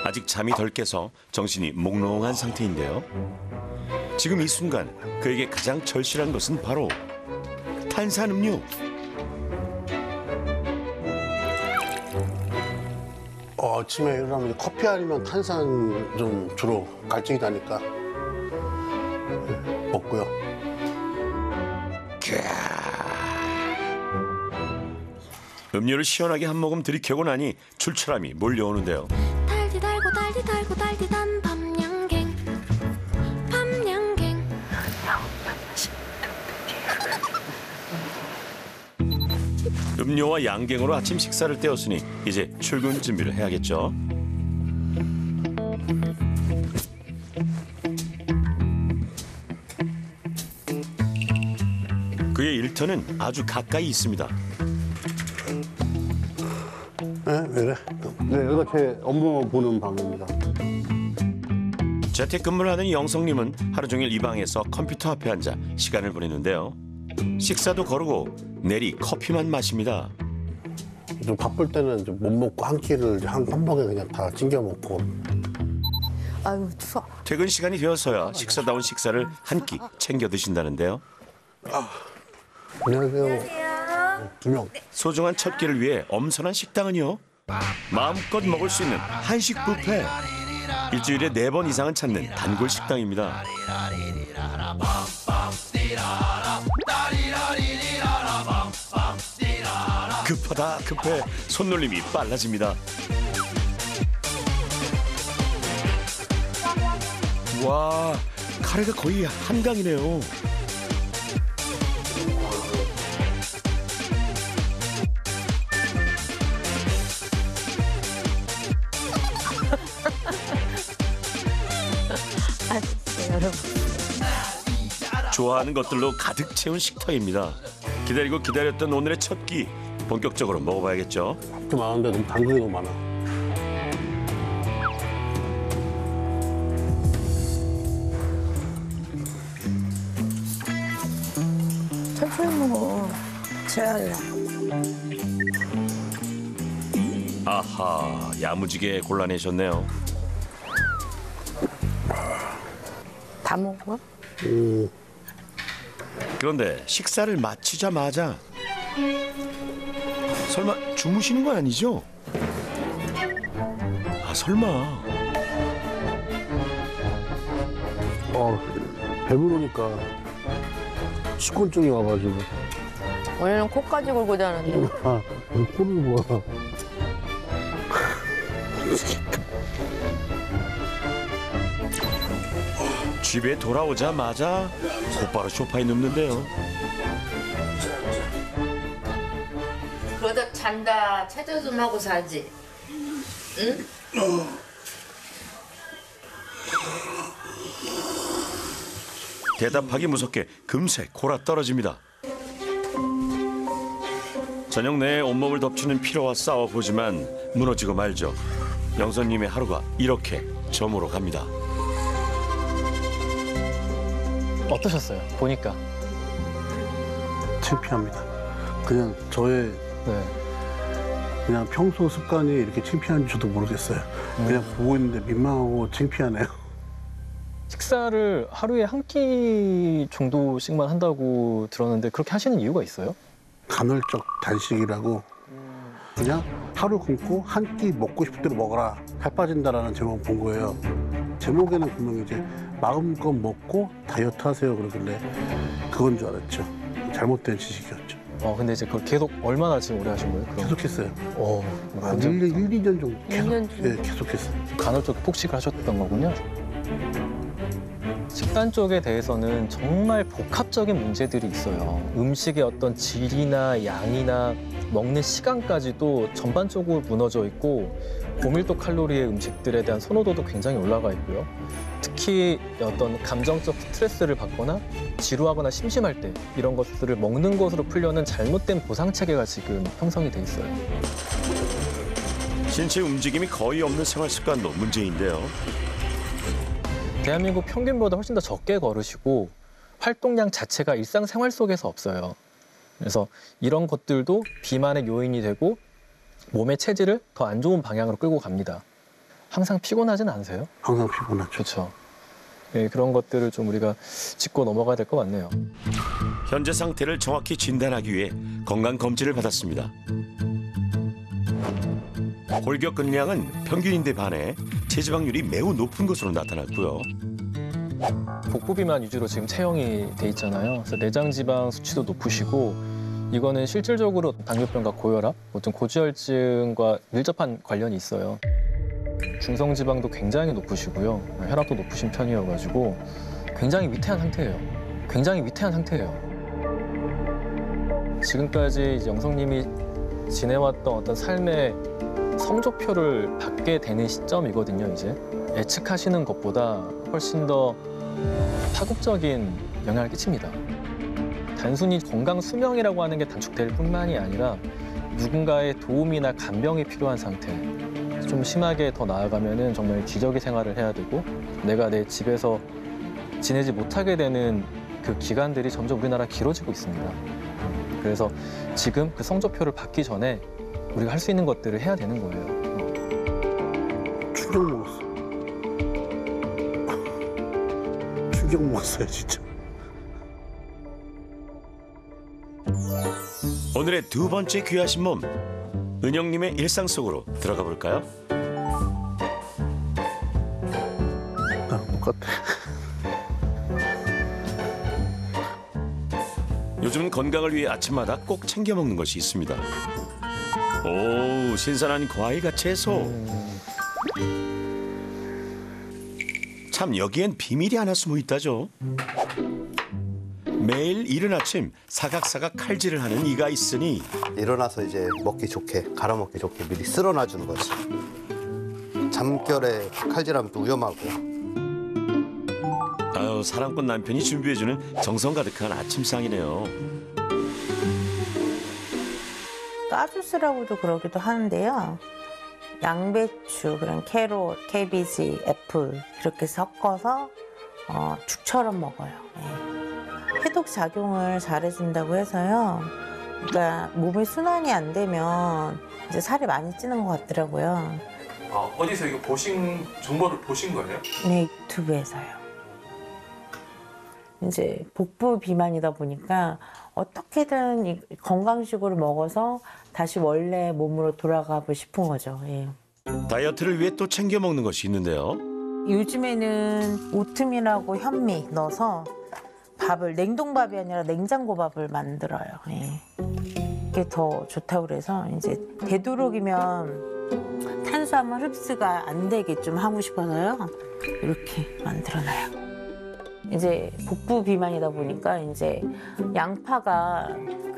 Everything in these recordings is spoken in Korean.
아직 잠이 덜 깨서 정신이 몽롱한 상태인데요. 지금 이 순간 그에게 가장 절실한 것은 바로 탄산음료. 아침에 일어나면 커피 아니면 탄산 좀 주로 갈증이 나니까 먹고요. 음료를 시원하게 한 모금 들이켜고 나니 출출함이 몰려오는데요. 달디 달고 달디 달고 달디 단 밤양갱 밤양갱. 음료와 양갱으로 아침 식사를 때웠으니 이제 출근 준비를 해야겠죠. 그의 일터는 아주 가까이 있습니다. 네, 왜 그래? 네, 여기가 제 업무 보는 방입니다. 재택근무를 하는 영성님은 하루 종일 이 방에서 컴퓨터 앞에 앉아 시간을 보내는데요. 식사도 거르고 내리 커피만 마십니다. 좀 바쁠 때는 좀 못 먹고 한 끼를 한 번에 그냥 다 챙겨 먹고. 아유 추워. 퇴근 시간이 되어서야 식사다운 식사를 한 끼 챙겨 드신다는데요. 안녕하세요. 두 명. 소중한 첫 끼를 위해 엄선한 식당은요. 마음껏 먹을 수 있는 한식 뷔페. 일주일에 4번 이상은 찾는 단골 식당입니다. 급하다 급해 손놀림이 빨라집니다. 와, 카레가 거의 한강이네요. 아시죠 여러분. 좋아하는 것들로 가득 채운 식탁입니다. 기다리고 기다렸던 오늘의 첫 끼 본격적으로 먹어봐야겠죠. 밥도 많은데 너무 당근이 너무 많아. 천천히 먹어. 제알라. 아하, 야무지게 골라내셨네요. 다 먹어? 그런데 식사를 마치자마자 설마 주무시는 거 아니죠? 아, 설마. 배부르니까 식곤증이 와가지고. 원래는 코까지 골고 자는데. 아, 코를 봐. 집에 돌아오자마자 곧바로 소파에 눕는데요. 그러다 잔다 체조 좀 하고 자지. 응? 대답하기 무섭게 금세 골아 떨어집니다. 저녁 내에 온몸을 덮치는 피로와 싸워보지만 무너지고 말죠. 영선님의 하루가 이렇게 저물어 갑니다. 어떠셨어요? 보니까. 창피합니다. 그냥 저의 네. 그냥 평소 습관이 이렇게 창피한지 저도 모르겠어요. 그냥 보고 있는데 민망하고 창피하네요. 식사를 하루에 한 끼 정도씩만 한다고 들었는데 그렇게 하시는 이유가 있어요? 간헐적 단식이라고 그냥 하루 굶고 한 끼 먹고 싶을 대로 먹어라. 살 빠진다라는 제목 본 거예요. 제목에는 분명히 이제 마음껏 먹고 다이어트 하세요 그러길래 그건 줄 알았죠. 잘못된 지식이었죠. 근데 이제 그걸 계속 얼마나 지금 오래 하신 거예요? 그럼? 계속했어요. 한 완전 1, 2년 정도 계속, 2년 정도. 예, 계속했어요. 간헐적 폭식을 하셨던 거군요. 식단 쪽에 대해서는 정말 복합적인 문제들이 있어요. 음식의 어떤 질이나 양이나 먹는 시간까지도 전반적으로 무너져 있고 고밀도 칼로리의 음식들에 대한 선호도도 굉장히 올라가 있고요. 특히 어떤 감정적 스트레스를 받거나 지루하거나 심심할 때 이런 것들을 먹는 것으로 풀려는 잘못된 보상 체계가 지금 형성이 돼 있어요. 신체 움직임이 거의 없는 생활 습관도 문제인데요. 대한민국 평균보다 훨씬 더 적게 걸으시고 활동량 자체가 일상생활 속에서 없어요. 그래서 이런 것들도 비만의 요인이 되고 몸의 체질을 더 안 좋은 방향으로 끌고 갑니다. 항상 피곤하진 않으세요? 항상 피곤하죠. 그렇죠. 예, 그런 것들을 좀 우리가 짚고 넘어가야 될 것 같네요. 현재 상태를 정확히 진단하기 위해 건강 검진을 받았습니다. 골격근량은 평균인데 반해 체지방률이 매우 높은 것으로 나타났고요. 복부 비만 위주로 지금 체형이 돼 있잖아요. 그래서 내장 지방 수치도 높으시고 이거는 실질적으로 당뇨병과 고혈압, 보통 고지혈증과 밀접한 관련이 있어요. 중성 지방도 굉장히 높으시고요. 혈압도 높으신 편이어가지고 굉장히 위태한 상태예요. 굉장히 위태한 상태예요. 지금까지 이제 영성님이 지내왔던 어떤 삶의 성적표를 받게 되는 시점이거든요, 이제. 예측하시는 것보다 훨씬 더 파국적인 영향을 끼칩니다. 단순히 건강 수명이라고 하는 게 단축될 뿐만이 아니라 누군가의 도움이나 간병이 필요한 상태. 좀 심하게 더 나아가면은 정말 기저귀 생활을 해야 되고 내가 내 집에서 지내지 못하게 되는 그 기간들이 점점 우리나라 길어지고 있습니다. 그래서 지금 그 성적표를 받기 전에 우리가 할 수 있는 것들을 해야 되는 거예요. 충격 먹었어. 충격 먹었어요, 진짜. 오늘의 두 번째 귀하신 몸, 은영님의 일상 속으로 들어가 볼까요? 나 못 갔대. 요즘은 건강을 위해 아침마다 꼭 챙겨 먹는 것이 있습니다. 오, 신선한 과일과 채소. 참 여기엔 비밀이 하나 숨어 있다죠. 매일 이른 아침 사각사각 칼질을 하는 이가 있으니 일어나서 이제 먹기 좋게, 갈아 먹기 좋게 미리 쓸어놔 주는 거지. 잠결에 칼질하면 또 위험하고. 아유, 사랑꾼 남편이 준비해주는 정성 가득한 아침상이네요. 까주스라고도 그러기도 하는데요. 양배추, 그런 캐롯, 캐비지, 애플 이렇게 섞어서 죽처럼 먹어요. 예. 해독 작용을 잘해준다고 해서요. 그러니까 몸의 순환이 안 되면 이제 살이 많이 찌는 것 같더라고요. 어디서 이거 정보를 보신 거예요? 네, 유튜브에서요. 이제 복부 비만이다 보니까 어떻게든 이 건강식으로 먹어서 다시 원래 몸으로 돌아가고 싶은 거죠. 예. 다이어트를 위해 또 챙겨 먹는 것이 있는데요. 요즘에는 오트밀하고 현미 넣어서 밥을 냉동밥이 아니라 냉장고밥을 만들어요. 예. 이게 더 좋다고 그래서 이제 되도록이면 탄수화물 흡수가 안 되게 좀 하고 싶어서요. 이렇게 만들어놔요. 이제 복부 비만이다 보니까 이제 양파가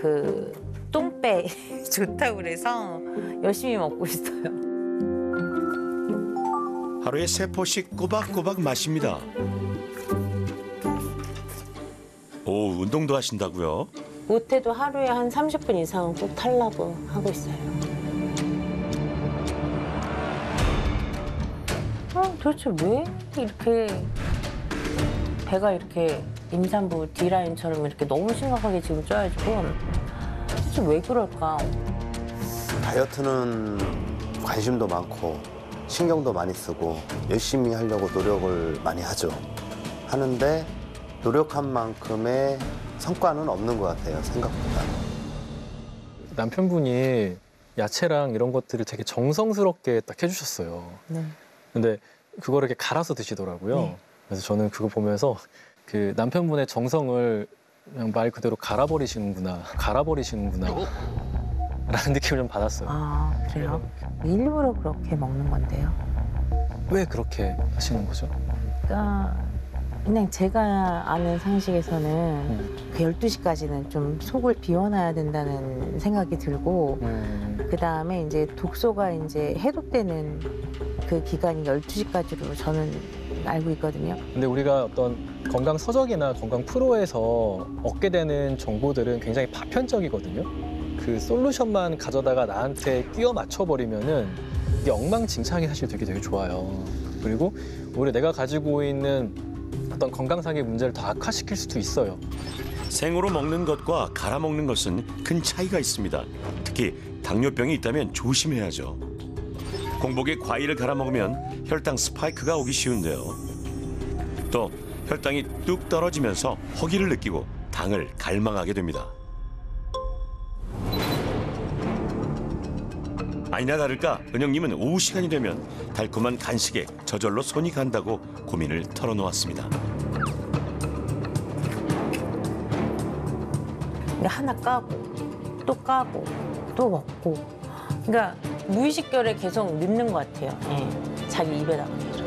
그 똥배 좋다고 그래서 열심히 먹고 있어요. 하루에 3포씩 꼬박꼬박 마십니다. 오, 운동도 하신다고요? 못해도 하루에 한 30분 이상은 꼭 타려고 하고 있어요. 도대체 왜 이렇게 배가 이렇게 임산부 D라인처럼 이렇게 너무 심각하게 지금 쪄가지고 도대체 왜 그럴까? 다이어트는 관심도 많고 신경도 많이 쓰고 열심히 하려고 노력을 많이 하죠. 하는데 노력한 만큼의 성과는 없는 것 같아요, 생각보다. 남편분이 야채랑 이런 것들을 되게 정성스럽게 딱 해주셨어요. 네. 근데 그거를 이렇게 갈아서 드시더라고요. 네. 그래서 저는 그거 보면서 그 남편분의 정성을 그냥 말 그대로 갈아버리시는구나 라는 느낌을 좀 받았어요. 아, 그래요? 일부러 그렇게 먹는 건데요. 왜 그렇게 하시는 거죠? 그러니까 그냥 제가 아는 상식에서는 그 12시까지는 좀 속을 비워놔야 된다는 생각이 들고 그다음에 이제 독소가 이제 해독되는 그 기간이 12시까지로 저는 알고 있거든요. 근데 우리가 어떤 건강 서적이나 건강 프로에서 얻게 되는 정보들은 굉장히 파편적이거든요. 그 솔루션만 가져다가 나한테 끼워 맞춰버리면은 이게 엉망진창이 사실 되게 좋아요. 그리고 오히려 내가 가지고 있는 어떤 건강상의 문제를 더 악화시킬 수도 있어요. 생으로 먹는 것과 갈아 먹는 것은 큰 차이가 있습니다. 특히 당뇨병이 있다면 조심해야죠. 공복에 과일을 갈아 먹으면 혈당 스파이크가 오기 쉬운데요. 또 혈당이 뚝 떨어지면서 허기를 느끼고 당을 갈망하게 됩니다. 아니나 다를까 은영님은 오후 시간이 되면 달콤한 간식에 저절로 손이 간다고 고민을 털어놓았습니다. 하나 까고 또 먹고. 그러니까 무의식결에 계속 넣는 것 같아요. 예. 자기 입에다가 계속.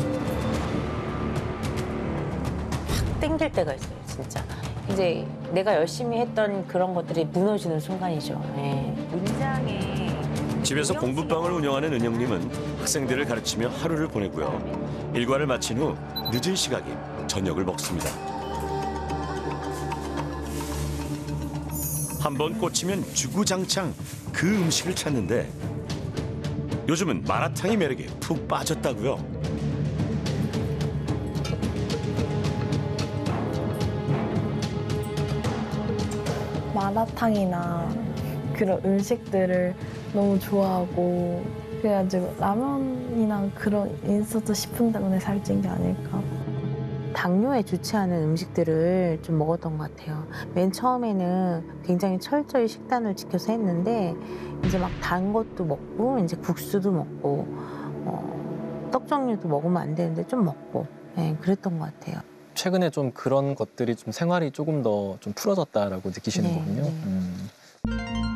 확 땡길 때가 있어요, 진짜. 이제 내가 열심히 했던 그런 것들이 무너지는 순간이죠. 예. 문장에 집에서 공부방을 운영하는 은영님은 학생들을 가르치며 하루를 보내고요. 일과를 마친 후 늦은 시각에 저녁을 먹습니다. 한번 꽂히면 주구장창 그 음식을 찾는데 요즘은 마라탕의 매력에 푹 빠졌다고요. 마라탕이나 그런 음식들을 너무 좋아하고 그래가지고 라면이나 그런 인스턴트 식품 때문에 살찐 게 아닐까. 당뇨에 좋지 않은 음식들을 좀 먹었던 것 같아요. 맨 처음에는 굉장히 철저히 식단을 지켜서 했는데 이제 막 단 것도 먹고 이제 국수도 먹고 떡 종류도 먹으면 안 되는데 좀 먹고 그랬던 것 같아요. 최근에 좀 그런 것들이 좀 생활이 조금 더 좀 풀어졌다라고 느끼시는 네, 거군요. 네.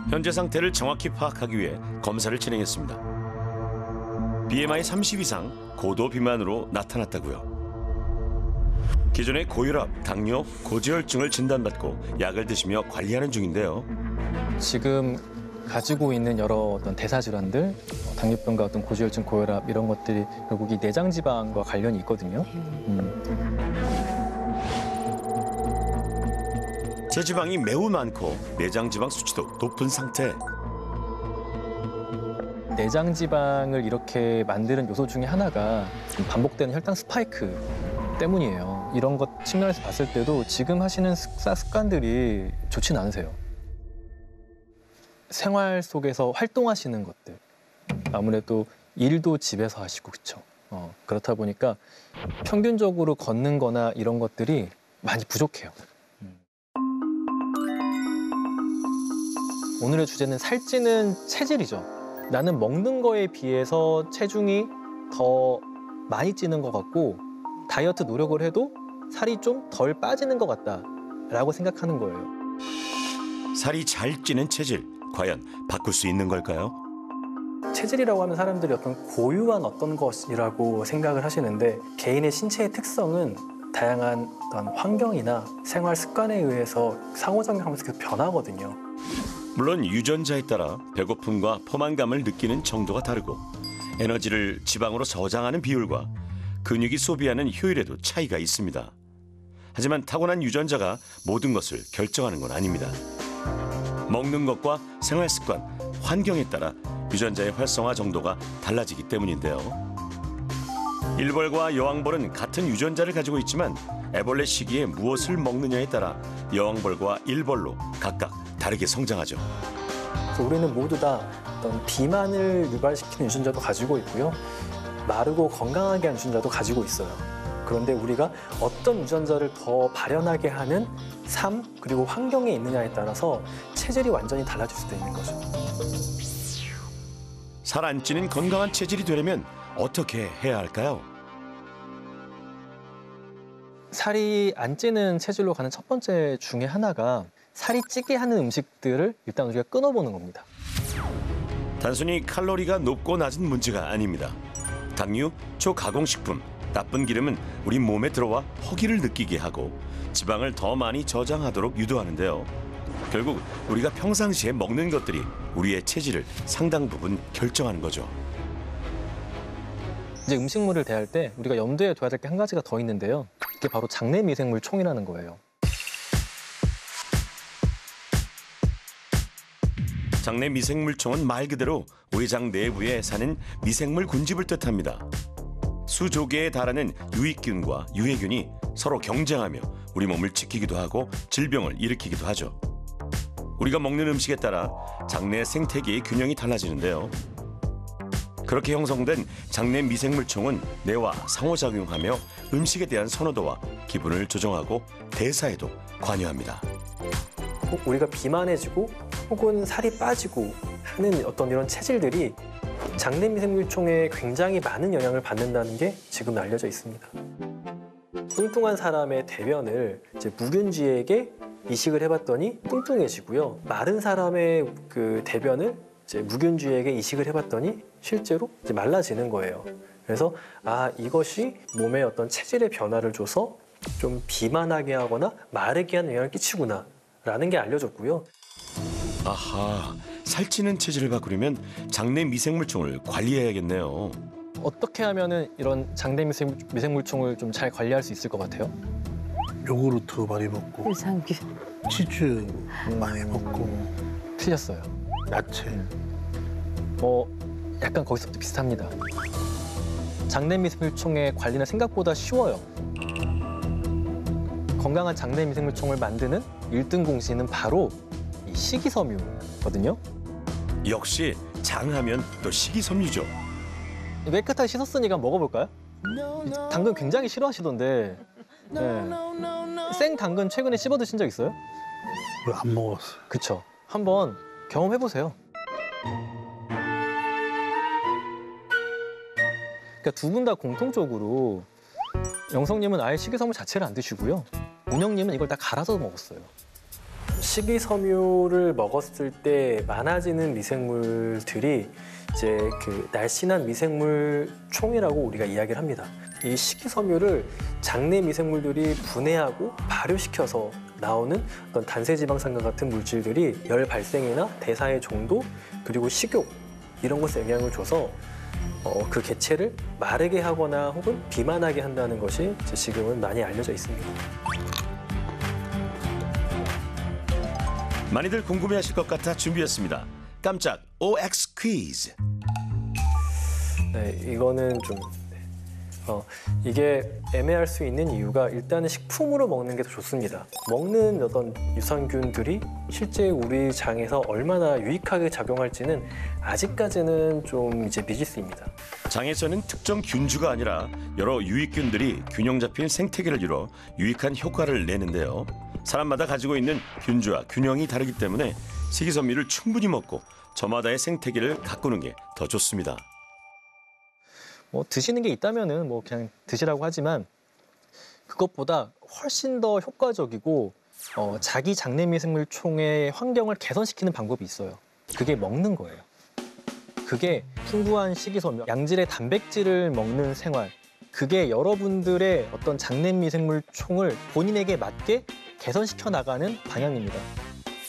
현재 상태를 정확히 파악하기 위해 검사를 진행했습니다. BMI 30 이상 고도 비만으로 나타났다고요. 기존에 고혈압, 당뇨, 고지혈증을 진단받고 약을 드시며 관리하는 중인데요. 지금 가지고 있는 여러 어떤 대사 질환들, 당뇨병과 어떤 고지혈증, 고혈압 이런 것들이 결국 이 내장 지방과 관련이 있거든요. 체지방이 매우 많고 내장 지방 수치도 높은 상태. 내장 지방을 이렇게 만드는 요소 중에 하나가 반복되는 혈당 스파이크 때문이에요. 이런 것 측면에서 봤을 때도 지금 하시는 식사 습관들이 좋진 않으세요. 생활 속에서 활동하시는 것들, 아무래도 일도 집에서 하시고 그렇죠. 그렇다 보니까 평균적으로 걷는 거나 이런 것들이 많이 부족해요. 오늘의 주제는 살찌는 체질이죠. 나는 먹는 거에 비해서 체중이 더 많이 찌는 것 같고 다이어트 노력을 해도 살이 좀 덜 빠지는 것 같다라고 생각하는 거예요. 살이 잘 찌는 체질, 과연 바꿀 수 있는 걸까요? 체질이라고 하면 사람들이 어떤 고유한 어떤 것이라고 생각을 하시는데 개인의 신체의 특성은 다양한 어떤 환경이나 생활 습관에 의해서 상호작용하면서 계속 변하거든요. 물론 유전자에 따라 배고픔과 포만감을 느끼는 정도가 다르고 에너지를 지방으로 저장하는 비율과 근육이 소비하는 효율에도 차이가 있습니다. 하지만 타고난 유전자가 모든 것을 결정하는 건 아닙니다. 먹는 것과 생활 습관, 환경에 따라 유전자의 활성화 정도가 달라지기 때문인데요. 일벌과 여왕벌은 같은 유전자를 가지고 있지만 애벌레 시기에 무엇을 먹느냐에 따라 여왕벌과 일벌로 각각 다르게 성장하죠. 그래서 우리는 모두 다 어떤 비만을 유발시키는 유전자도 가지고 있고요. 마르고 건강하게 하는 유전자도 가지고 있어요. 그런데 우리가 어떤 유전자를 더 발현하게 하는 삶 그리고 환경에 있느냐에 따라서 체질이 완전히 달라질 수도 있는 거죠. 살 안 찌는 건강한 체질이 되려면 어떻게 해야 할까요? 살이 안 찌는 체질로 가는 첫 번째 중에 하나가 살이 찌게 하는 음식들을 일단 우리가 끊어보는 겁니다. 단순히 칼로리가 높고 낮은 문제가 아닙니다. 당류, 초가공식품, 나쁜 기름은 우리 몸에 들어와 허기를 느끼게 하고 지방을 더 많이 저장하도록 유도하는데요. 결국 우리가 평상시에 먹는 것들이 우리의 체질을 상당 부분 결정하는 거죠. 이제 음식물을 대할 때 우리가 염두에 둬야 될 게 한 가지가 더 있는데요. 그게 바로 장내 미생물 총이라는 거예요. 장내 미생물총은 말 그대로 우리 장 내부에 사는 미생물 군집을 뜻합니다. 수조개에 달하는 유익균과 유해균이 서로 경쟁하며 우리 몸을 지키기도 하고 질병을 일으키기도 하죠. 우리가 먹는 음식에 따라 장내 생태계의 균형이 달라지는데요. 그렇게 형성된 장내 미생물총은 뇌와 상호작용하며 음식에 대한 선호도와 기분을 조정하고 대사에도 관여합니다. 우리가 비만해지고 혹은 살이 빠지고 하는 어떤 이런 체질들이 장내 미생물총에 굉장히 많은 영향을 받는다는 게 지금 알려져 있습니다. 뚱뚱한 사람의 대변을 이제 묵은쥐에게 이식을 해봤더니 뚱뚱해지고요. 마른 사람의 그 대변을 이제 묵은쥐에게 이식을 해봤더니 실제로 이제 말라지는 거예요. 그래서 이것이 몸에 어떤 체질의 변화를 줘서 좀 비만하게 하거나 마르게 하는 영향을 끼치구나라는 게 알려졌고요. 아하, 살찌는 체질을 바꾸려면 장내 미생물총을 관리해야겠네요. 어떻게 하면은 이런 장내 미생물총을 좀 잘 관리할 수 있을 것 같아요? 요구르트 많이 먹고, 유산균. 치즈 많이 먹고, 틀렸어요. 야채. 약간 거기서부터 비슷합니다. 장내 미생물총의 관리는 생각보다 쉬워요. 건강한 장내 미생물총을 만드는 1등 공신은 바로 이 식이섬유거든요. 역시 장하면 또 식이섬유죠. 깨끗하게 씻었으니까 먹어볼까요? 당근 굉장히 싫어하시던데. 네. 생 당근 최근에 씹어 드신 적 있어요? 안 먹었어요. 그쵸. 한번 경험해보세요. 그러니까 두 분 다 공통적으로 영성님은 아예 식이섬유 자체를 안 드시고요. 운영님은 이걸 다 갈아서 먹었어요. 식이섬유를 먹었을 때 많아지는 미생물들이 이제 그 날씬한 미생물총이라고 우리가 이야기를 합니다. 이 식이섬유를 장내 미생물들이 분해하고 발효시켜서 나오는 어떤 단세지방산과 같은 물질들이 열 발생이나 대사의 정도 그리고 식욕 이런 것에 영향을 줘서 그 개체를 마르게 하거나 혹은 비만하게 한다는 것이 지금은 많이 알려져 있습니다. 많이들 궁금해하실 것 같아 준비했습니다. 깜짝 OX 퀴즈. 네, 이거는 좀 이게 애매할 수 있는 이유가 일단은 식품으로 먹는 게 더 좋습니다. 먹는 어떤 유산균들이 실제 우리 장에서 얼마나 유익하게 작용할지는 아직까지는 좀 이제 미지수입니다. 장에서는 특정 균주가 아니라 여러 유익균들이 균형 잡힌 생태계를 이뤄 유익한 효과를 내는데요. 사람마다 가지고 있는 균주와 균형이 다르기 때문에 식이섬유를 충분히 먹고 저마다의 생태계를 가꾸는 게 더 좋습니다. 드시는 게 있다면은 그냥 드시라고 하지만 그것보다 훨씬 더 효과적이고 자기 장내 미생물총의 환경을 개선시키는 방법이 있어요. 그게 먹는 거예요. 그게 풍부한 식이섬유, 양질의 단백질을 먹는 생활. 그게 여러분들의 어떤 장내 미생물총을 본인에게 맞게 개선시켜 나가는 방향입니다.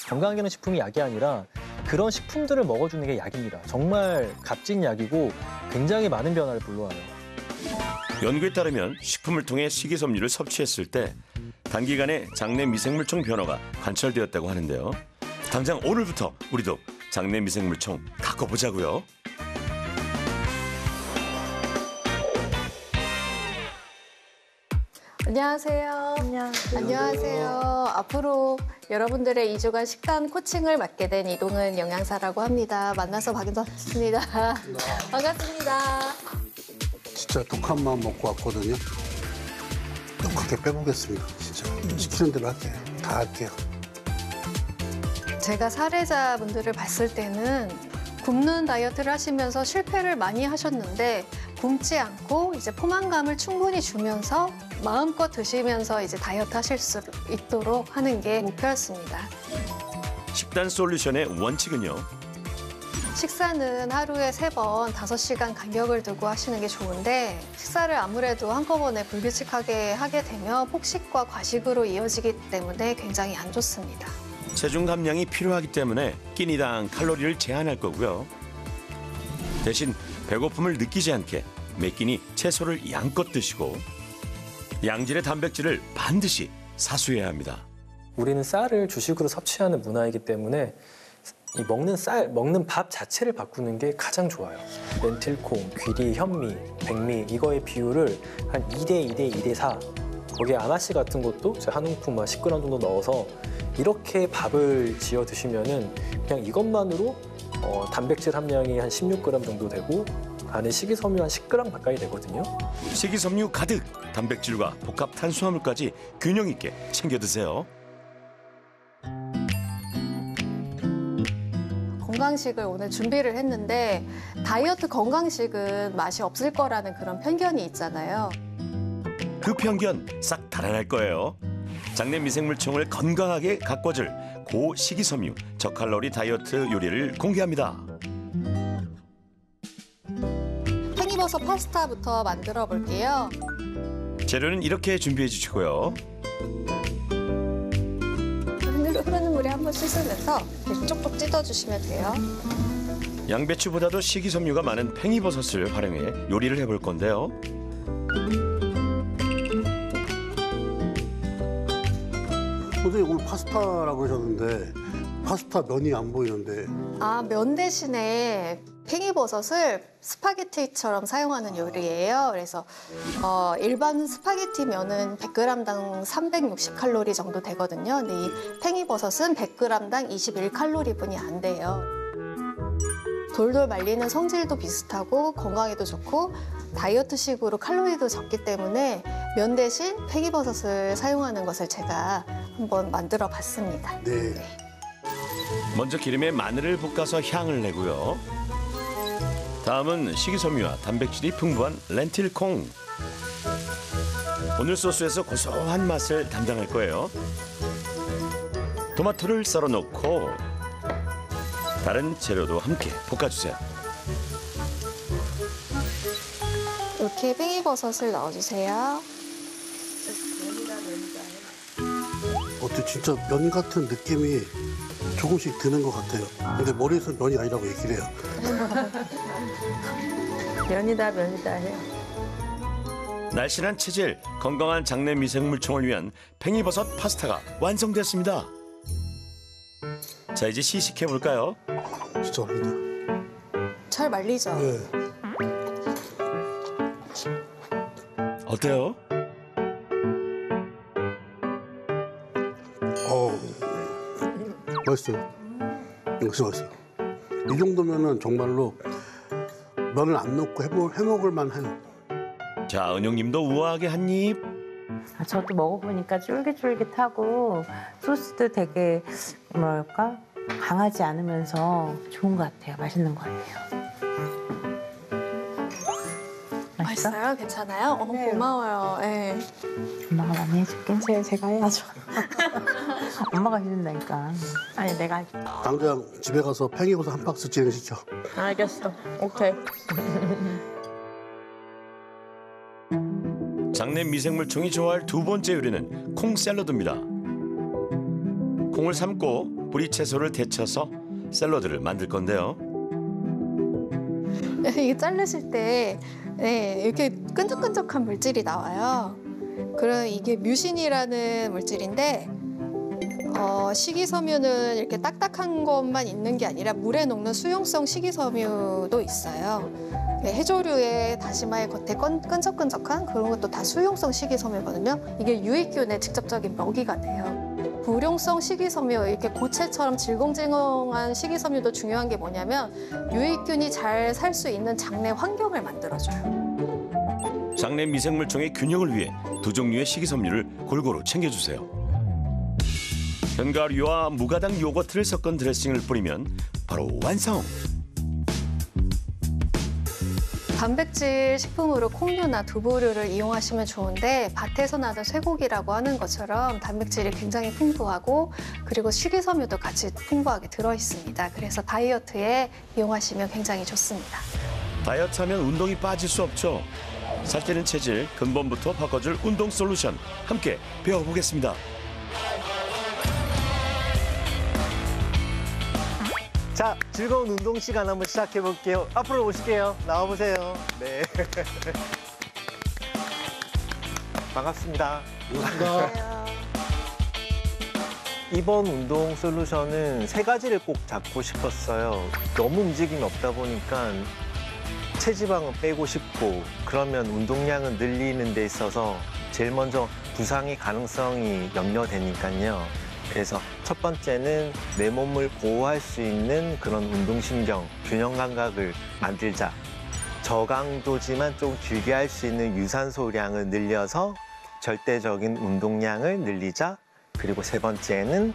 건강기능식품이 약이 아니라 그런 식품들을 먹어주는 게 약입니다. 정말 값진 약이고 굉장히 많은 변화를 불러와요. 연구에 따르면 식품을 통해 식이섬유를 섭취했을 때 단기간에 장내 미생물총 변화가 관찰되었다고 하는데요. 당장 오늘부터 우리도 장내 미생물총 갖고 보자고요. 안녕하세요. 안녕하세요. 앞으로 여러분들의 2주간 식단 코칭을 맡게 된 이동은 영양사라고 합니다. 만나서 반갑습니다. 반갑습니다. 진짜 독한 마음 먹고 왔거든요. 독하게 빼보겠습니다. 진짜 시키는 대로 할게요. 다 할게요. 제가 사례자분들을 봤을 때는 굶는 다이어트를 하시면서 실패를 많이 하셨는데 굶지 않고 이제 포만감을 충분히 주면서 마음껏 드시면서 이제 다이어트 하실 수 있도록 하는 게 목표였습니다. 식단 솔루션의 원칙은요. 식사는 하루에 3번 5시간 간격을 두고 하시는 게 좋은데 식사를 아무래도 한꺼번에 불규칙하게 하게 되면 폭식과 과식으로 이어지기 때문에 굉장히 안 좋습니다. 체중 감량이 필요하기 때문에 끼니당 칼로리를 제한할 거고요. 대신 배고픔을 느끼지 않게 매 끼니 채소를 양껏 드시고 양질의 단백질을 반드시 사수해야 합니다. 우리는 쌀을 주식으로 섭취하는 문화이기 때문에 이 먹는 밥 자체를 바꾸는 게 가장 좋아요. 렌틸콩, 귀리, 현미, 백미 이거의 비율을 한 2대 2대 2대 4. 거기에 아마씨 같은 것도 한 움큼 10g 정도 넣어서 이렇게 밥을 지어 드시면은 그냥 이것만으로 단백질 함량이 한 16g 정도 되고 안에 식이섬유 한 10g 가까이 되거든요. 식이섬유 가득, 단백질과 복합 탄수화물까지 균형 있게 챙겨 드세요. 건강식을 오늘 준비를 했는데 다이어트 건강식은 맛이 없을 거라는 그런 편견이 있잖아요. 그 편견 싹 달아날 거예요. 장내 미생물총을 건강하게 가꿔줄 고식이섬유 저칼로리 다이어트 요리를 공개합니다. 팽이버섯 파스타부터 만들어 볼게요. 재료는 이렇게 준비해 주시고요. 흐르는 물에 한번 씻으면서 쪽쪽 찢어주시면 돼요. 양배추보다도 식이섬유가 많은 팽이버섯을 활용해 요리를 해볼 건데요. 선생님 오늘 파스타라고 하셨는데 파스타 면이 안 보이는데. 아, 면 대신에 팽이버섯을 스파게티처럼 사용하는 요리예요. 그래서 일반 스파게티 면은 100g당 360칼로리 정도 되거든요. 근데 이 팽이버섯은 100g당 21칼로리뿐이 안 돼요. 돌돌 말리는 성질도 비슷하고 건강에도 좋고 다이어트식으로 칼로리도 적기 때문에 면 대신 팽이버섯을 사용하는 것을 제가 한번 만들어 봤습니다. 네. 먼저 기름에 마늘을 볶아서 향을 내고요. 다음은 식이섬유와 단백질이 풍부한 렌틸콩. 오늘 소스에서 고소한 맛을 담당할 거예요. 토마토를 썰어 넣고 다른 재료도 함께 볶아주세요. 이렇게 팽이버섯을 넣어주세요. 어때 진짜 면 같은 느낌이 조금씩 드는 것 같아요. 근데 머리에서 면이 아니라고 얘기를 해요. 면이다 해. 날씬한 체질, 건강한 장내 미생물총을 위한 팽이버섯 파스타가 완성됐습니다. 자, 이제 시식해 볼까요? 진짜 어렵다. 잘 말리죠? 네. 어때요? 맛있어요. 역시 맛있어요. 이 정도면은 정말로 면을 안 넣고 해먹을 만해요. 자, 은영님도 우아하게 한 입. 저도 먹어보니까 쫄깃쫄깃하고 소스도 되게 뭐랄까 강하지 않으면서 좋은 것 같아요. 맛있는 것 같아요. 맛있어? 맛있어요? 괜찮아요? 네. 고마워요. 네. 엄마가 많이 해줄게. 제가 해야죠. 엄마가 해준다니까. 아니 내가 할게. 당장 집에 가서 팽이버섯 한 박스 진행시켜. 알겠어. 오케이. 장내 미생물총이 좋아할 두 번째 요리는 콩 샐러드입니다. 콩을 삶고 뿌리 채소를 데쳐서 샐러드를 만들 건데요. 이게 자르실 때 이렇게 끈적끈적한 물질이 나와요. 그럼 이게 뮤신이라는 물질인데 식이섬유는 이렇게 딱딱한 것만 있는 게 아니라 물에 녹는 수용성 식이섬유도 있어요. 해조류의 다시마의 겉에 끈적끈적한 그런 것도 다 수용성 식이섬유거든요. 이게 유익균의 직접적인 먹이가 돼요. 불용성 식이섬유, 이렇게 고체처럼 질겅질겅한 식이섬유도 중요한 게 뭐냐면 유익균이 잘 살 수 있는 장내 환경을 만들어줘요. 장내 미생물총의 균형을 위해 두 종류의 식이섬유를 골고루 챙겨주세요. 견과류와 무가당 요거트를 섞은 드레싱을 뿌리면 바로 완성! 단백질 식품으로 콩류나 두부류를 이용하시면 좋은데 밭에서 나는 쇠고기라고 하는 것처럼 단백질이 굉장히 풍부하고 그리고 식이섬유도 같이 풍부하게 들어있습니다. 그래서 다이어트에 이용하시면 굉장히 좋습니다. 다이어트하면 운동이 빠질 수 없죠. 살찌는 체질 근본부터 바꿔줄 운동 솔루션 함께 배워보겠습니다. 자, 즐거운 운동 시간 한번 시작해 볼게요. 앞으로 오실게요. 나와 보세요. 네. 반갑습니다. 반갑습니다. 이번 운동 솔루션은 세 가지를 꼭 잡고 싶었어요. 너무 움직임이 없다 보니까 체지방은 빼고 싶고 그러면 운동량은 늘리는 데 있어서 제일 먼저 부상의 가능성이 염려되니까요. 그래서 첫 번째는 내 몸을 보호할 수 있는 그런 운동신경, 균형 감각을 만들자. 저강도지만 좀 길게 할 수 있는 유산소량을 늘려서 절대적인 운동량을 늘리자. 그리고 세 번째는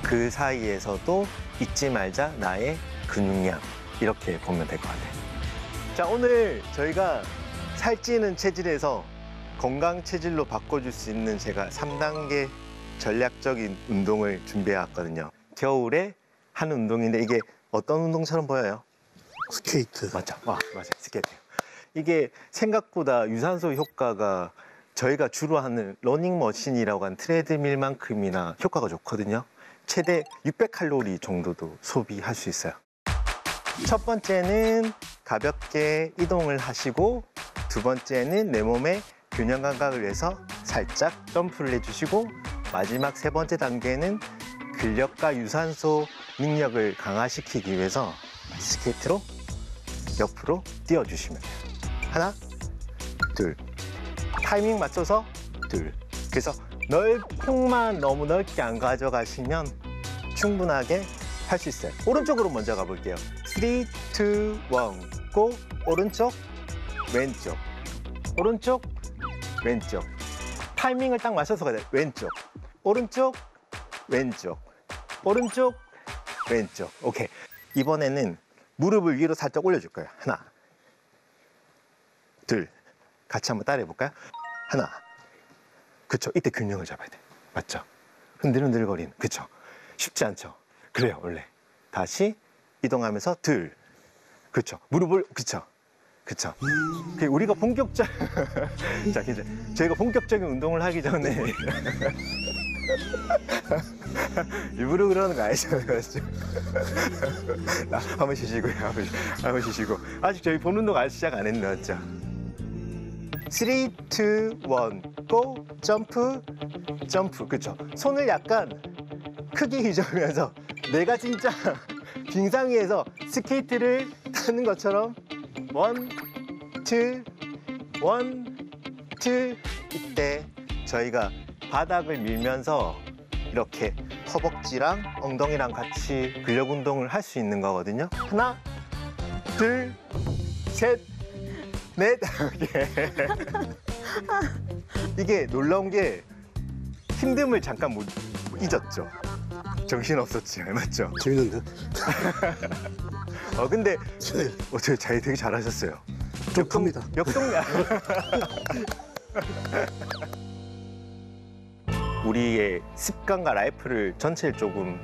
그 사이에서도 잊지 말자 나의 근육량. 이렇게 보면 될 것 같아요. 자, 오늘 저희가 살찌는 체질에서 건강 체질로 바꿔줄 수 있는 제가 3단계 전략적인 운동을 준비해 왔거든요. 겨울에 하는 운동인데 이게 어떤 운동처럼 보여요? 스케이트. 맞죠? 맞아요. 스케이트. 이게 생각보다 유산소 효과가 저희가 주로 하는 러닝머신이라고 하는 트레드밀만큼이나 효과가 좋거든요. 최대 600칼로리 정도도 소비할 수 있어요. 첫 번째는 가볍게 이동을 하시고 두 번째는 내 몸의 균형 감각을 위해서 살짝 점프를 해주시고 마지막 세 번째 단계는 근력과 유산소 능력을 강화시키기 위해서 스케이트로 옆으로 띄워주시면 돼요. 하나, 둘. 타이밍 맞춰서 둘. 그래서 폭만 너무 넓게 안 가져가시면 충분하게 할 수 있어요. 오른쪽으로 먼저 가볼게요. 3, 2, 1, 고! 오른쪽, 왼쪽. 오른쪽, 왼쪽. 타이밍을 딱 맞춰서 가야 돼요. 왼쪽, 오른쪽, 왼쪽. 오른쪽, 왼쪽. 오케이. 이번에는 무릎을 위로 살짝 올려줄 거예요. 하나, 둘. 같이 한번 따라해 볼까요? 하나. 그쵸. 이때 균형을 잡아야 돼. 맞죠? 흔들흔들거리는. 그쵸? 쉽지 않죠? 그래요, 원래. 다시 이동하면서 둘. 그쵸. 무릎을, 그쵸. 그쵸. 우리가 본격적, 자, 저희가 본격적인 운동을 하기 전에 일부러 그러는 거 아니죠? 한번 쉬시고요. 한번 쉬시고. 아직 저희 본 운동 아직 시작 안 했는데, 맞죠? 3, 2, 1, 고! 점프, 점프. 그쵸? 손을 약간 크게 휘저으면서 내가 진짜 빙상 위에서 스케이트를 타는 것처럼 1, 2, 1, 2. 이때 저희가 바닥을 밀면서 이렇게 허벅지랑 엉덩이랑 같이 근력 운동을 할 수 있는 거거든요. 하나, 둘, 셋, 넷. 이게 놀라운 게 힘듦을 잠깐 못 잊었죠. 정신 없었지, 맞죠? 재밌는데? 근데 저희 되게 잘하셨어요. 좀 큽니다. 역동량. 우리의 습관과 라이프를 전체를 조금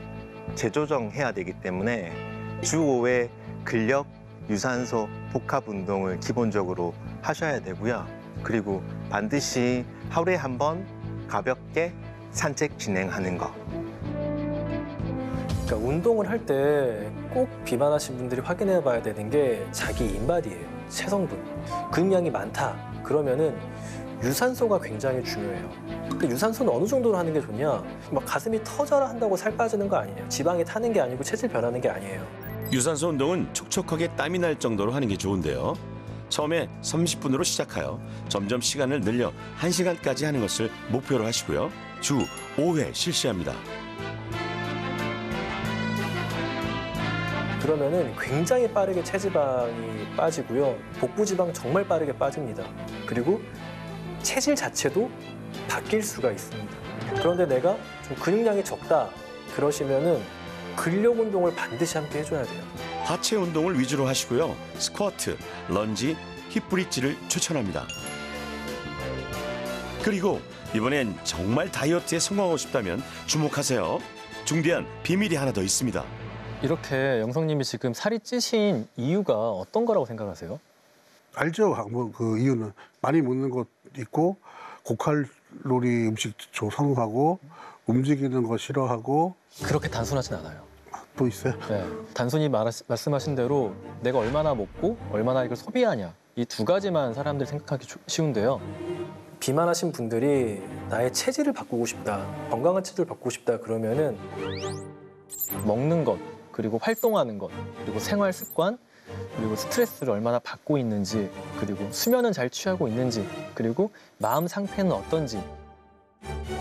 재조정해야 되기 때문에 주 5회 근력, 유산소, 복합 운동을 기본적으로 하셔야 되고요. 그리고 반드시 하루에 한 번 가볍게 산책 진행하는 거. 그러니까 운동을 할 때 꼭 비만하신 분들이 확인해 봐야 되는 게 자기 인바디예요. 체성분. 근육량이 많다. 그러면은 유산소가 굉장히 중요해요. 근데 유산소는 어느 정도로 하는 게 좋냐? 막 가슴이 터져라 한다고 살 빠지는 거 아니에요. 지방이 타는 게 아니고 체질 변하는 게 아니에요. 유산소 운동은 촉촉하게 땀이 날 정도로 하는 게 좋은데요. 처음에 30분으로 시작하여 점점 시간을 늘려 1시간까지 하는 것을 목표로 하시고요. 주 5회 실시합니다. 그러면은 굉장히 빠르게 체지방이 빠지고요. 복부 지방 정말 빠르게 빠집니다. 그리고 체질 자체도 바뀔 수가 있습니다. 그런데 내가 좀 근육량이 적다 그러시면은 근력 운동을 반드시 함께 해줘야 돼요. 하체 운동을 위주로 하시고요. 스쿼트, 런지, 힙브릿지를 추천합니다. 그리고 이번엔 정말 다이어트에 성공하고 싶다면 주목하세요. 중대한 비밀이 하나 더 있습니다. 이렇게 영성님이 지금 살이 찌신 이유가 어떤 거라고 생각하세요? 알죠. 뭐 그 이유는 많이 먹는 것 있고 고칼로리 음식 선호하고 움직이는 거 싫어하고. 그렇게 단순하진 않아요. 또 있어요? 네, 단순히 말씀하신 대로 내가 얼마나 먹고 얼마나 이걸 소비하냐 이 두 가지만 사람들이 생각하기 쉬운데요. 비만하신 분들이 나의 체질을 바꾸고 싶다, 건강한 체질을 바꾸고 싶다 그러면은 먹는 것, 그리고 활동하는 것, 그리고 생활 습관, 그리고 스트레스를 얼마나 받고 있는지, 그리고 수면은 잘 취하고 있는지, 그리고 마음 상태는 어떤지.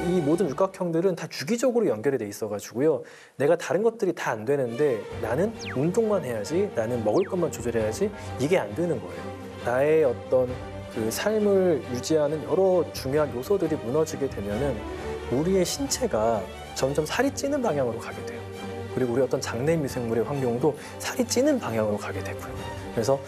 이 모든 육각형들은 다 주기적으로 연결이 돼 있어가지고요. 내가 다른 것들이 다 안 되는데 나는 운동만 해야지, 나는 먹을 것만 조절해야지 이게 안 되는 거예요. 나의 어떤 그 삶을 유지하는 여러 중요한 요소들이 무너지게 되면은 우리의 신체가 점점 살이 찌는 방향으로 가게 돼요. 그리고 우리 어떤 장내 미생물의 환경도 살이 찌는 방향으로 가게 되고요. 그래서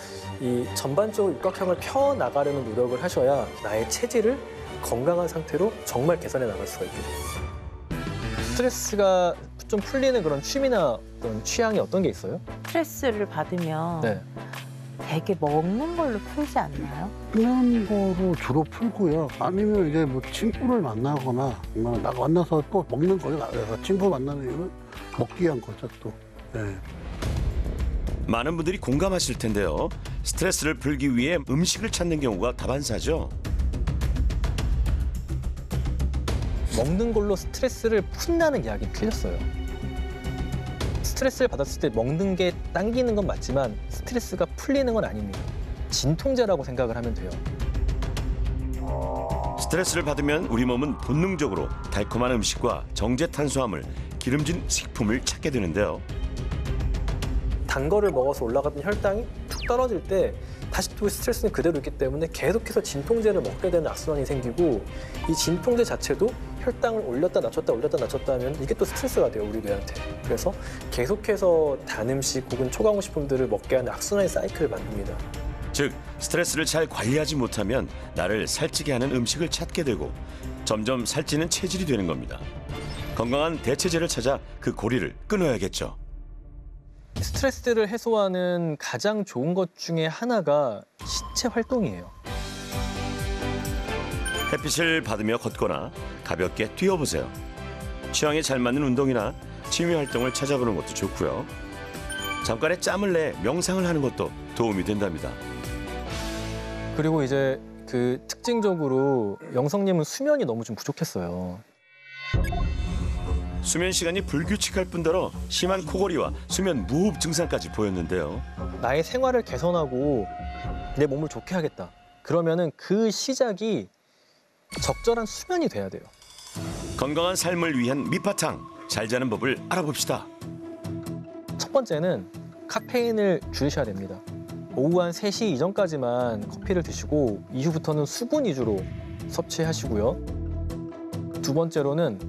이 전반적으로 육각형을 펴 나가려는 노력을 하셔야 나의 체질을 건강한 상태로 정말 개선해 나갈 수가 있게 돼요. 스트레스가 좀 풀리는 그런 취미나 어떤 취향이 어떤 게 있어요? 스트레스를 받으면 네. 되게 먹는 걸로 풀지 않나요? 그런 거로 주로 풀고요. 아니면 이제 뭐 친구를 만나거나 나 만나서 또 먹는 거예요. 그래서 친구 만나는 이유는 먹기 위한 거죠 또. 네. 많은 분들이 공감하실 텐데요. 스트레스를 풀기 위해 음식을 찾는 경우가 다반사죠. 먹는 걸로 스트레스를 푼다는 이야기 틀렸어요. 스트레스를 받았을 때 먹는 게 당기는 건 맞지만 스트레스가 풀리는 건 아닙니다. 진통제라고 생각을 하면 돼요. 스트레스를 받으면 우리 몸은 본능적으로 달콤한 음식과 정제 탄수화물, 기름진 식품을 찾게 되는데요. 단 거를 먹어서 올라갔던 혈당이 툭 떨어질 때 다시 또 스트레스는 그대로 있기 때문에 계속해서 진통제를 먹게 되는 악순환이 생기고 이 진통제 자체도 혈당을 올렸다 낮췄다 하면 이게 또 스트레스가 돼요, 우리 뇌한테. 그래서 계속해서 단 음식 혹은 초강식품들을 먹게 하는 악순환의 사이클을 만듭니다. 즉, 스트레스를 잘 관리하지 못하면 나를 살찌게 하는 음식을 찾게 되고 점점 살찌는 체질이 되는 겁니다. 건강한 대체제를 찾아 그 고리를 끊어야겠죠. 스트레스를 해소하는 가장 좋은 것 중에 하나가 신체 활동이에요. 햇빛을 받으며 걷거나 가볍게 뛰어보세요. 취향에 잘 맞는 운동이나 취미 활동을 찾아보는 것도 좋고요. 잠깐의 짬을 내 명상을 하는 것도 도움이 된답니다. 그리고 이제 그 특징적으로 영성님은 수면이 너무 좀 부족했어요. 수면 시간이 불규칙할 뿐더러 심한 코골이와 수면 무호흡 증상까지 보였는데요. 나의 생활을 개선하고 내 몸을 좋게 하겠다. 그러면은 그 시작이 적절한 수면이 돼야 돼요. 건강한 삶을 위한 밑바탕, 잘 자는 법을 알아봅시다. 첫 번째는 카페인을 줄이셔야 됩니다. 오후 한 3시 이전까지만 커피를 드시고 이후부터는 수분 위주로 섭취하시고요. 두 번째로는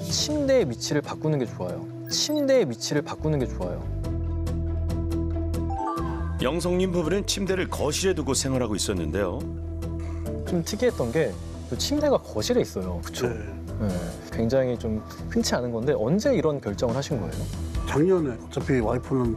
침대의 위치를 바꾸는 게 좋아요. 침대의 위치를 바꾸는 게 좋아요. 영성님 부부는 침대를 거실에 두고 생활하고 있었는데요. 좀 특이했던 게 그 침대가 거실에 있어요. 그렇죠. 굉장히 좀 흔치 않은 건데 언제 이런 결정을 하신 거예요? 작년에 어차피 와이프는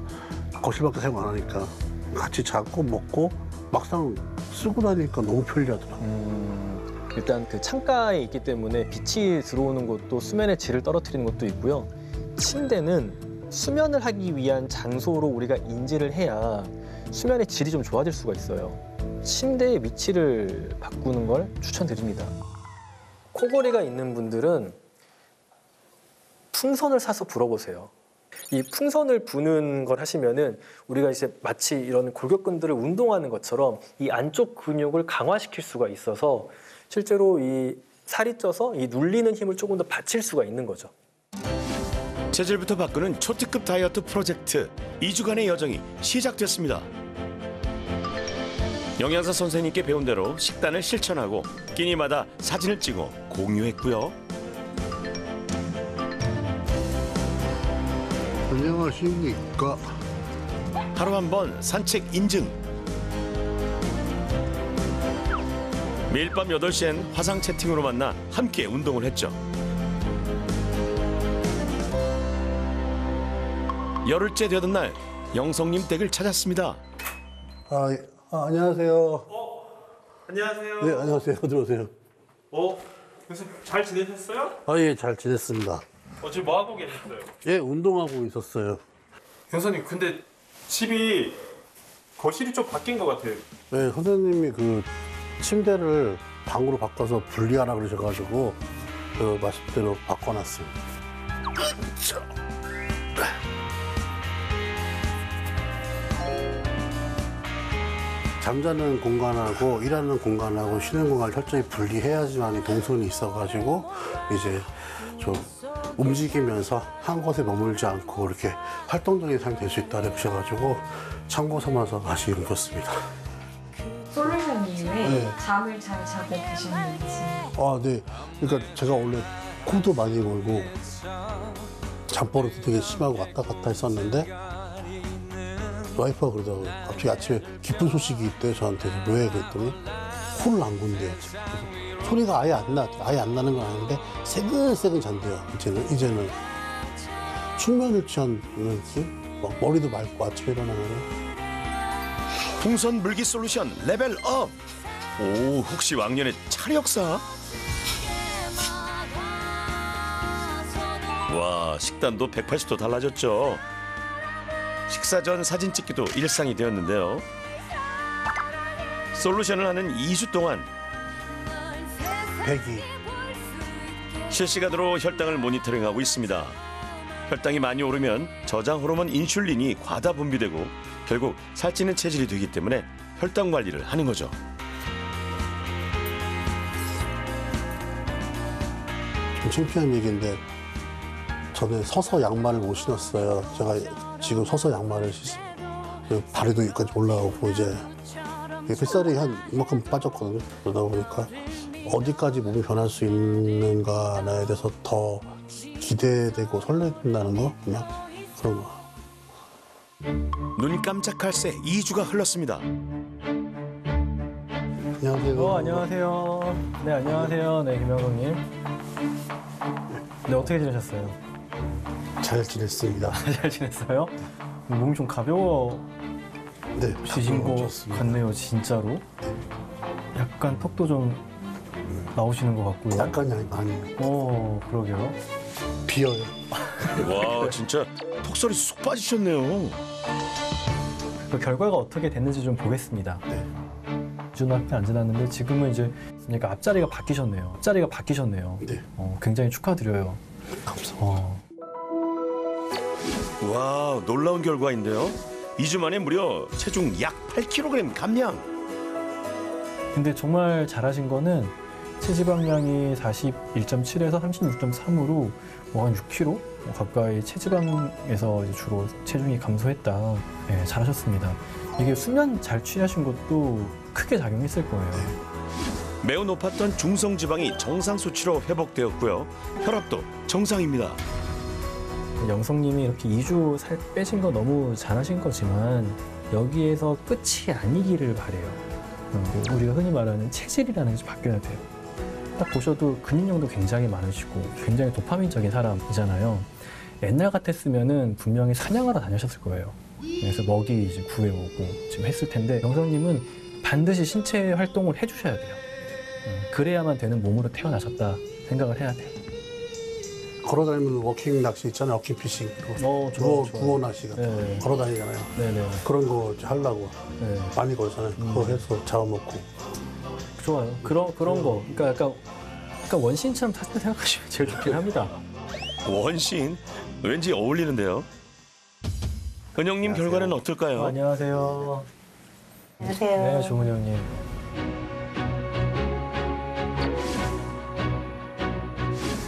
거실밖에 생각 안 하니까 같이 자고 먹고 막상 쓰고 다니니까 너무 편리하더라고요. 일단 그 창가에 있기 때문에 빛이 들어오는 것도 수면의 질을 떨어뜨리는 것도 있고요. 침대는 수면을 하기 위한 장소로 우리가 인지를 해야 수면의 질이 좀 좋아질 수가 있어요. 침대의 위치를 바꾸는 걸 추천드립니다. 코골이가 있는 분들은 풍선을 사서 불어보세요. 이 풍선을 부는 걸 하시면은 우리가 이제 마치 이런 골격근들을 운동하는 것처럼 이 안쪽 근육을 강화시킬 수가 있어서 실제로 이 살이 쪄서 이 눌리는 힘을 조금 더 받칠 수가 있는 거죠. 체질부터 바꾸는 초특급 다이어트 프로젝트 2주간의 여정이 시작됐습니다. 영양사 선생님께 배운 대로 식단을 실천하고 끼니마다 사진을 찍어 공유했고요. 안녕하십니까. 하루 한 번 산책 인증. 매일 밤 8시엔 화상 채팅으로 만나 함께 운동을 했죠. 열흘째 되던 날 영성님 댁을 찾았습니다. 안녕하세요. 안녕하세요. 네, 안녕하세요. 들어오세요. 그래서 잘 지내셨어요? 예, 잘 지냈습니다. 지금 뭐 하고 계셨어요? 예, 운동하고 있었어요. 선생님, 근데 집이 거실이 좀 바뀐 것 같아요. 네, 선생님이 그 침대를 방으로 바꿔서 분리하라 그러셔가지고 그 말씀대로 바꿔놨습니다. 잠자는 공간하고 일하는 공간하고 쉬는 공간을 철저히 분리해야지만 동선이 있어가지고 이제 좀 움직이면서 한 곳에 머물지 않고 이렇게 활동적인 삶이 될 수 있다 그러셔가지고 참고 삼아서 다시 옮겼습니다. 솔루션 이후에 네. 잠을 잘 자게 되셨는지. 아, 네. 그러니까 제가 원래 코도 많이 골고 잠버릇도 되게 심하고 왔다 갔다 했었는데 와이프가 그러더라고요. 갑자기 아침에 기쁜 소식이 있대 저한테. 왜 그랬더니 코를 안 곤대요. 그래서 소리가 아예 안 나. 아예 안 나는 건 아닌데 새근새근 잔대요. 이제는 숙면을 취한 느낌? 막 머리도 맑고 아침에 일어나면 풍선 물기 솔루션 레벨 업. 오, 혹시 왕년의 차력사? 와, 식단도 180도 달라졌죠. 식사 전 사진 찍기도 일상이 되었는데요. 솔루션을 하는 2주 동안 102. 실시간으로 혈당을 모니터링하고 있습니다. 혈당이 많이 오르면 저장 호르몬 인슐린이 과다 분비되고 결국 살찌는 체질이 되기 때문에 혈당 관리를 하는 거죠. 좀 창피한 얘기인데 저는 서서 양말을 못 신었어요. 제가 지금 서서 양말을 발에도 여기까지 올라오고 이제 뱃살이 한 이만큼 빠졌거든요. 그러다 보니까 어디까지 몸이 변할 수 있는가에 대해서 더 기대되고 설렌다는 거 그냥 그런 거. 눈 깜짝할 새 2주가 흘렀습니다. 안녕하세요. 안녕하세요. 네, 안녕하세요. 네, 김영동님. 네, 어떻게 지내셨어요? 잘 지냈습니다. 잘 지냈어요? 몸이 좀 가벼워지신 것 같네요, 진짜로. 약간 턱도 좀 나오시는 것 같고요. 약간이 많이. 그러게요. 비어요. 와, 진짜 턱살이 쏙 빠지셨네요. 그 결과가 어떻게 됐는지 좀 보겠습니다. 네. 2주밖에 안 지났는데 지금은 이제 그러니까 앞자리가 바뀌셨네요. 네. 굉장히 축하드려요. 감사합니다. 와, 놀라운 결과인데요. 2주 만에 무려 체중 약 8kg 감량. 근데 정말 잘하신 거는 체지방량이 41.7에서 36.3으로 한 6kg 가까이 체지방에서 이제 주로 체중이 감소했다. 네, 잘하셨습니다. 이게 수면 잘 취하신 것도 크게 작용했을 거예요. 매우 높았던 중성지방이 정상 수치로 회복되었고요. 혈압도 정상입니다. 영성님이 이렇게 2주 살 빼신 거 너무 잘하신 거지만 여기에서 끝이 아니기를 바래요. 우리가 흔히 말하는 체질이라는 게 바뀌어야 돼요. 딱 보셔도 근육량도 굉장히 많으시고 굉장히 도파민적인 사람이잖아요. 옛날 같았으면은 분명히 사냥하러 다니셨을 거예요. 그래서 먹이 이제 구해오고 지금 했을 텐데 영성님은 반드시 신체 활동을 해주셔야 돼요. 그래야만 되는 몸으로 태어나셨다 생각을 해야 돼요. 걸어다니면 워킹 낚시 있잖아요. 워킹 피싱. 구워 낚시 같은 거. 걸어다니잖아요. 네네. 그런 거 이제 하려고 많이 걸잖아요. 그거 해서 잡아먹고. 좋아요. 그런 거. 그러니까 약간 원신처럼 생각하시면 제일 좋긴 합니다. 원신? 왠지 어울리는데요. 은영님 결과는 어떨까요? 안녕하세요. 안녕하세요. 네, 조은희 형님.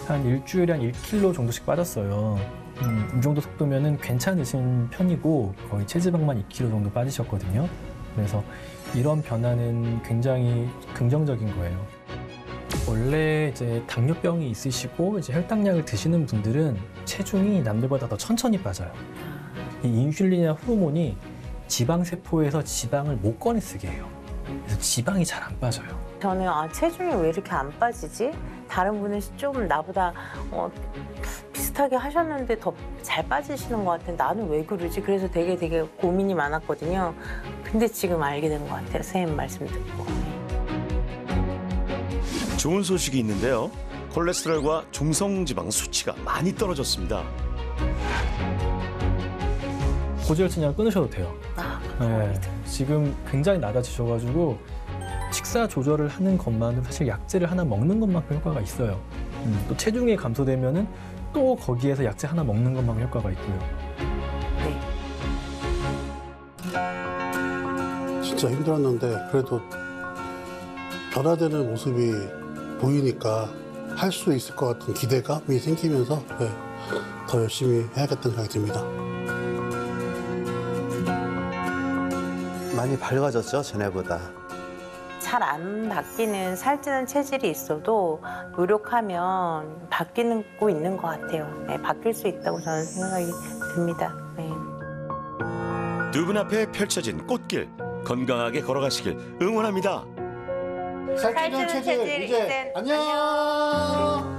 한 일주일에 한 1kg 정도씩 빠졌어요. 이 정도 속도면은 괜찮으신 편이고 거의 체지방만 2kg 정도 빠지셨거든요. 그래서 이런 변화는 굉장히 긍정적인 거예요. 원래 이제 당뇨병이 있으시고 이제 혈당약을 드시는 분들은 체중이 남들보다 더 천천히 빠져요. 이 인슐린이나 호르몬이 지방 세포에서 지방을 못 꺼내쓰게 해요. 그래서 지방이 잘 안 빠져요. 저는 체중이 왜 이렇게 안 빠지지? 다른 분은 좀 나보다 비슷하게 하셨는데 더 잘 빠지시는 것 같은데 나는 왜 그러지? 그래서 되게 고민이 많았거든요. 근데 지금 알게 된 것 같아요. 선생님 말씀 듣고. 좋은 소식이 있는데요. 콜레스테롤과 중성지방 수치가 많이 떨어졌습니다. 고지혈증약 끊으셔도 돼요. 네, 지금 굉장히 낮아지셔가지고 식사 조절을 하는 것만은 사실 약제를 하나 먹는 것만큼 효과가 있어요. 또 체중이 감소되면은 또 거기에서 약제 하나 먹는 것만큼 효과가 있고요. 진짜 힘들었는데 그래도 변화되는 모습이 보이니까 할 수 있을 것 같은 기대감이 생기면서 더 열심히 해야겠다는 생각이 듭니다. 많이 밝아졌죠, 전에보다. 잘 안 바뀌는 살찌는 체질이 있어도 노력하면 바뀌고 있는 것 같아요. 네, 바뀔 수 있다고 저는 생각이 듭니다. 네. 두 분 앞에 펼쳐진 꽃길, 건강하게 걸어가시길 응원합니다. 살찌는 체질 이제 안녕.